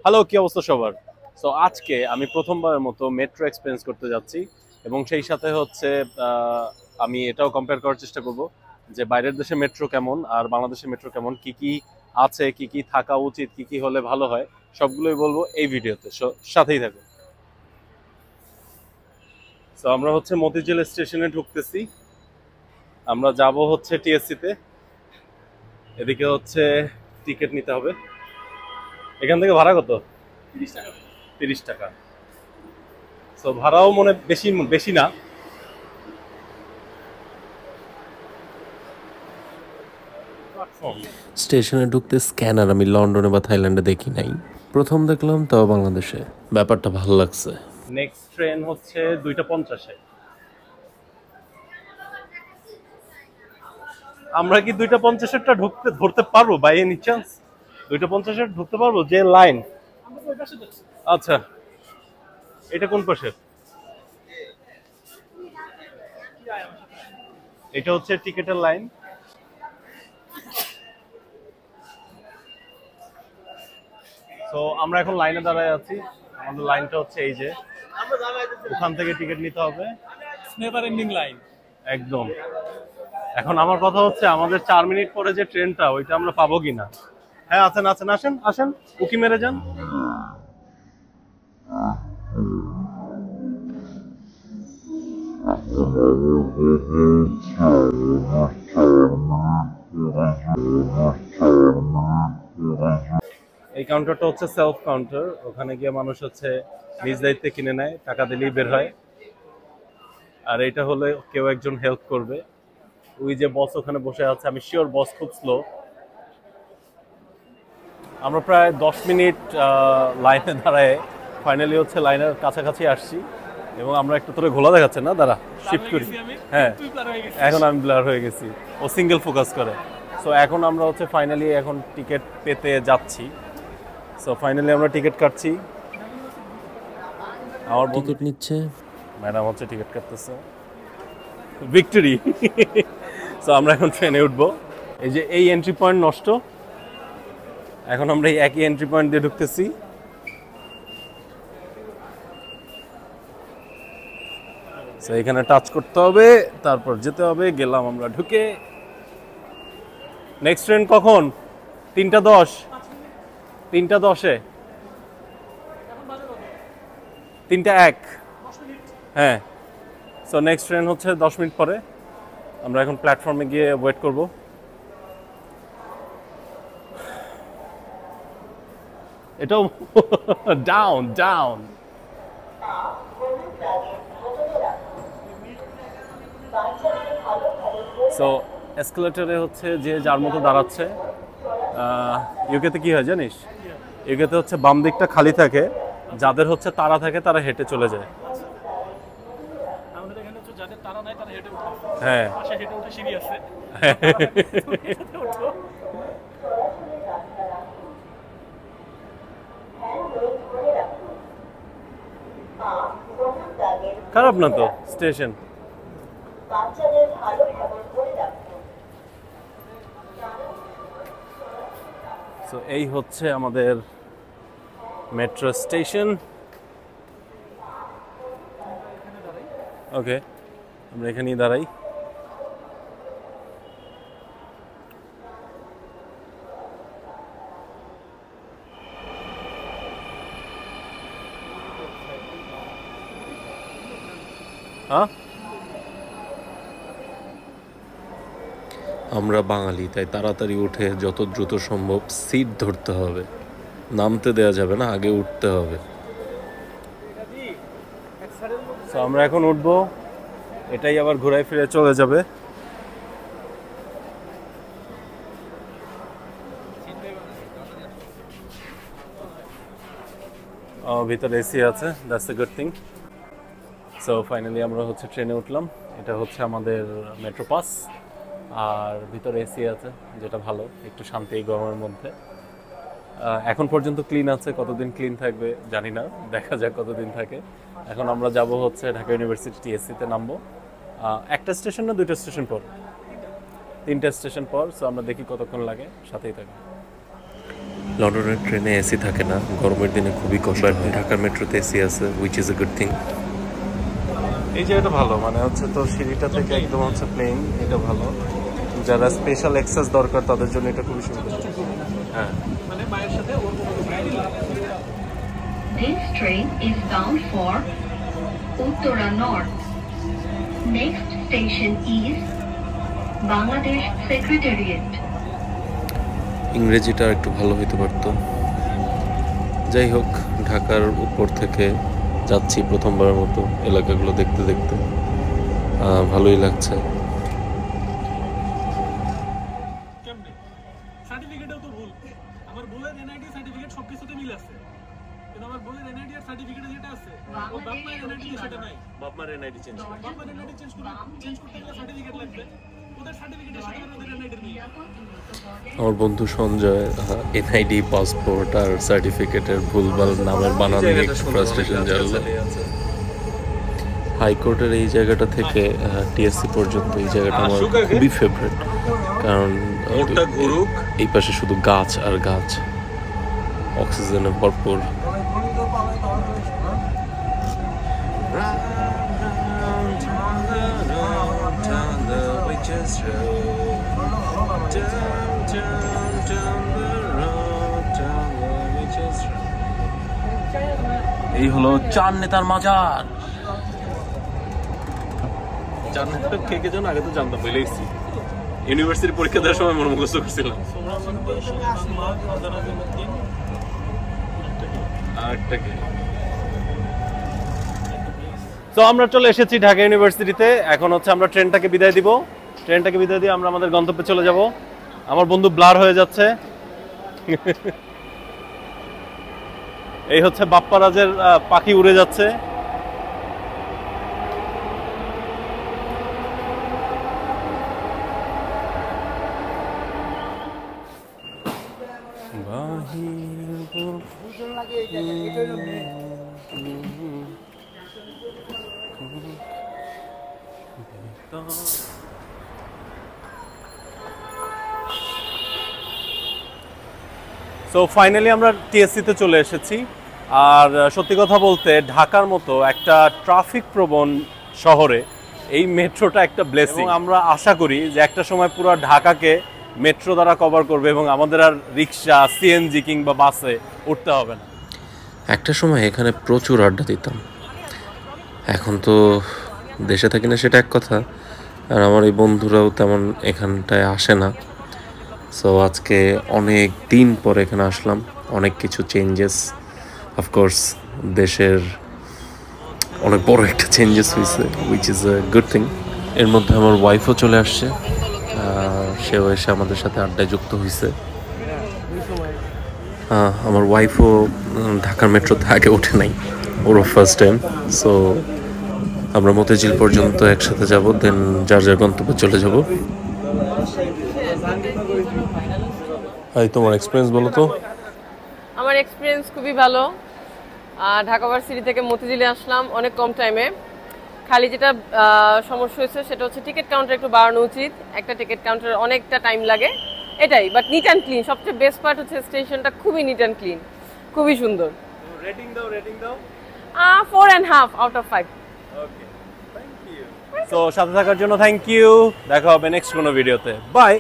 Hello, কি অবস্থা সবার? সো আজকে আমি প্রথমবারের মতো মেট্রো এক্সপেরিয়েন্স করতে যাচ্ছি এবং সেই সাথে হচ্ছে আমি এটাও কম্পেয়ার করার চেষ্টা করব যে বাইরের দেশে মেট্রো কেমন আর বাংলাদেশের মেট্রো কেমন, কি কি আছে, কি কি থাকা উচিত, কি কি হলে ভালো হয়, সবগুলোই বলবো এই ভিডিওতে। সো সাথেই থাকো। সো আমরা হচ্ছে মতিঝিল স্টেশনে ঢুকতেছি। আমরা যাব হচ্ছে টিএসসি তে। এদিকে হচ্ছে টিকিট নিতে হবে। এখান থেকে ভাড়া কত? 30 টাকা। 30 টাকা। সো ভাড়াও মনে বেশি বেশি না। স্টেশনে ঢুকতে স্ক্যানার আমি লন্ডনে বা থাইল্যান্ডে দেখি নাই, প্রথম দেখলাম, তাও বাংলাদেশে। ব্যাপারটা ভালো লাগছে। নেক্সট ট্রেন হচ্ছে 2:50-এ। আমরা কি 2:50-এরটা ধরতে পারবো বাই এনি চান্স? 2:50-এর ঢুকতে পারবো যে লাইন? আচ্ছা, এটা কোন পাশে? এটা হচ্ছে টিকেটের লাইন। তো আমরা এখন লাইনে দাঁড়ায় আছি। আমাদের লাইনটা হচ্ছে এই যে, ওখান থেকে টিকিট নিতে হবে। নেভার এন্ডিং লাইন একদম। এখন আমার কথা হচ্ছে আমাদের 4 মিনিট পরে যে ট্রেনটা, ওইটা আমরা পাবো কিনা। হ্যাঁ, আছেন আছেন, আসেন আসেন, উকি মেরে যান। এই কাউন্টারটা হচ্ছে সেলফ কাউন্টার। ওখানে গিয়ে মানুষ হচ্ছে নিজ দায়িত্বে কিনে নেয়, টাকা দিলেই বের হয়। আর এটা হলে কেউ একজন হেল্প করবে। ওই যে বস ওখানে বসে আছে, আমি শিওর বস খুব স্লো। আমরা প্রায় 10 মিনিট লাইনে দাঁড়ায় ফাইনালি হচ্ছে লাইনের কাছাকাছি আসছি এবং আমরা একটু তোরে ঘোলা দেখাচ্ছে না, দাঁড়া শিফট করি। হ্যাঁ, এখন আমি ব্লার হয়ে গেছি, ও সিঙ্গেল ফোকাস করে। সো এখন আমরা হচ্ছে ফাইনালি এখন টিকিট পেতে যাচ্ছি। সো ফাইনালি আমরা টিকিট কাটছি। আমার টিকিট নিচ্ছে ম্যাডাম, হচ্ছে টিকিট কাটতেছে। ভিক্টরি। সো আমরা এখন ট্রেনে উঠবো। এই যে এই এন্ট্রি পয়েন্ট নষ্ট, এখন আমরা এই একই এন্ট্রি পয়েন্ট দিয়ে ঢুকতেছি। সো এখানে টাচ করতে হবে, তারপর যেতে হবে। গেলাম আমরা ঢুকে। নেক্সট ট্রেন কখন? 3:10। 3:10-এ, 3:01। হ্যাঁ। সো নেক্সট ট্রেন হচ্ছে 10 মিনিট পরে। আমরা এখন প্ল্যাটফর্মে গিয়ে ওয়েট করব। এটাও ডাউন ডাউন। সো এসকেলেটরে হচ্ছে যে যার মতো দাঁড়াচ্ছে। ইউকেতে কি হয় জানিস? ইউকেতে হচ্ছে বাম দিকটা খালি থাকে, যাদের হচ্ছে তারা থাকে তারা হেঁটে চলে যায়। আমাদের এখানে যাদের তারা নাই তারা হেঁটে উঠে। হ্যাঁ, পাশে হেঁটে উঠে সিঁড়ি আছে। খারাপ না তো স্টেশন। সো এই হচ্ছে আমাদের মেট্রো স্টেশন। ওকে, আমরা এখানেই দাঁড়াই। হ্যাঁ, আমরা বাঙালি, তাই তাড়াতাড়ি উঠে যত দ্রুত সম্ভব সিট ধরতে হবে। নামতে দেওয়া যাবে না, আগে উঠতে হবে। সো আমরা এখন উঠবো। এটাই আবার ঘুরায় ফিরে চলে যাবে। ভিতরে এসি আছে, that's a good thing. So finally আমরা হচ্ছে ট্রেনে উঠলাম। এটা হচ্ছে আমাদের মেট্রো পাস, আর ভিতরে এসি আছে, যেটা ভালো, একটু শান্তি এই গরমের মধ্যে। এখন পর্যন্ত ক্লিন আছে, কতদিন ক্লিন থাকবে জানি না, দেখা যাক কতদিন থাকে। এখন আমরা যাব হচ্ছে ঢাকা ইউনিভার্সিটি টিএসসিতে নামবো। একটা স্টেশন না 2টা স্টেশন পর? 3টা স্টেশন পর। সো আমরা দেখি কতক্ষণ লাগে, সাথেই থাকি। লন্ডনের ট্রেনে এসি থাকে না, গরমের দিনে খুবই কষ্ট হয়। ঢাকার মেট্রোতে এসি আছে, which is a good thing. এই জায়গাটা ভালো, মানে হচ্ছে তো সিঁড়িটা থেকে একদম হচ্ছে প্লেন, এটা ভালো। যারা স্পেশাল অ্যাক্সেস দরকার তাদের জন্য এটা খুবই সুবিধা। হ্যাঁ, মানে মায়ের সাথে ওর This train is bound for Uttara North. Next station is Bangladesh Secretariat. ইংরেজিটা একটু ভালো হইতে পারতো। যাই হোক, ঢাকার উপর থেকে যাচ্ছি প্রথমবারের মতো এলাকাগুলো দেখতে দেখতে, ভালোই লাগছে। কেমনে সার্টিফিকেটও তো ভুল। আমার বলের এনআইডি সার্টিফিকেট সবকিছুতে মিল আছে, কিন্তু আমার বলের এনআইডি আর সার্টিফিকেটে যেটা আছে ও বাপ মায়ের এনআইডি সেটা নাই। বাপ মার এনআইডি চেঞ্জ বাপ মায়ের এনআইডি চেঞ্জ করতে গেলে সার্টিফিকেট লাগবে, ওদের সার্টিফিকেটের সাথে ওদের এনআইডি নেই। আমার বন্ধু সঞ্জয় এনআইডি, পাসপোর্ট আর সার্টিফিকেটের ভুলভাল নামের বানান নিয়ে একটু ফ্রাস্ট্রেশন জ্বালা। হাইকোর্টের এই জায়গাটা থেকে টিএসসি পর্যন্ত এই জায়গাটা আমার খুবই ফেভারিট, কারণ এই পাশে শুধু গাছ আর গাছ, অক্সিজেনে ভরপুর। এই হলো চার নেতার মাজার। চার নেতার কে কে জানো? আগে তো জানতাম, বলে এসেছি। ইউনিভার্সিটি পরীক্ষা দেওয়ার সময় মনে মুখস্থ করছিলাম। তো আমরা চলে এসেছি ঢাকা ইউনিভার্সিটিতে। এখন হচ্ছে আমরা ট্রেনটাকে বিদায় দিব। ট্রেনটাকে বিদায় দিয়ে আমরা আমাদের গন্তব্যে চলে যাব। আমার বন্ধু ব্লার হয়ে যাচ্ছে। এই হচ্ছে বাপ্পারাজের পাখি উড়ে যাচ্ছে। সো ফাইনালি আমরা টিএসসিতে চলে এসেছি। আর সত্যি কথা বলতে ঢাকার মতো একটা ট্রাফিক প্রবণ শহরে এই মেট্রোটা একটা ব্লেসিং। আমরা আশা করি যে একটা সময় পুরো ঢাকাকে মেট্রো দ্বারা কভার করবে এবং আমাদের আর রিক্সা, সিএনজি কিংবা বাসে উঠতে হবে না। একটা সময় এখানে প্রচুর আড্ডা দিতাম, এখন তো দেশে থাকি না, সেটা এক কথা। আর আমার এই বন্ধুরাও তেমন এখানটায় আসে না। সো আজকে অনেক দিন পর এখানে আসলাম, অনেক কিছু চেঞ্জেস, অফকোর্স দেশের অনেক বড় একটা চেঞ্জেস হয়েছে, which is a good thing. এর মধ্যে আমার ওয়াইফও চলে আসছে, সেও এসে আমাদের সাথে আড্ডায় যুক্ত হয়েছে। আমার ওয়াইফও ঢাকার মেট্রোতে আগে ওঠে নাই, ওরও ফার্স্ট টাইম। সো আমরা মতিঝিল পর্যন্ত একসাথে যাব, দেন যার যার গন্তব্যে চলে যাব। এই তোমার এক্সপিরিয়েন্স বলো তো? আমার এক্সপিরিয়েন্স খুবই ভালো। ঢাকা ভার্সিটি থেকে মতিঝিলে আসলাম অনেক কম টাইমে। খালি যেটা সমস্যা হয়েছে সেটা হচ্ছে টিকিট কাউন্টার একটু বাড়ানো উচিত। একটা টিকিট কাউন্টারে অনেকটা টাইম লাগে, এটাই। বাট নিট অ্যান্ড ক্লিন, সবচেয়ে বেস্ট পার্ট হচ্ছে স্টেশনটা খুবই নিট অ্যান্ড ক্লিন, খুবই সুন্দর। রেটিং দাও 4.5 out of 5। সো সাথে থাকার জন্য থ্যাংক ইউ। দেখা হবে নেক্সট কোনো ভিডিওতে। বাই।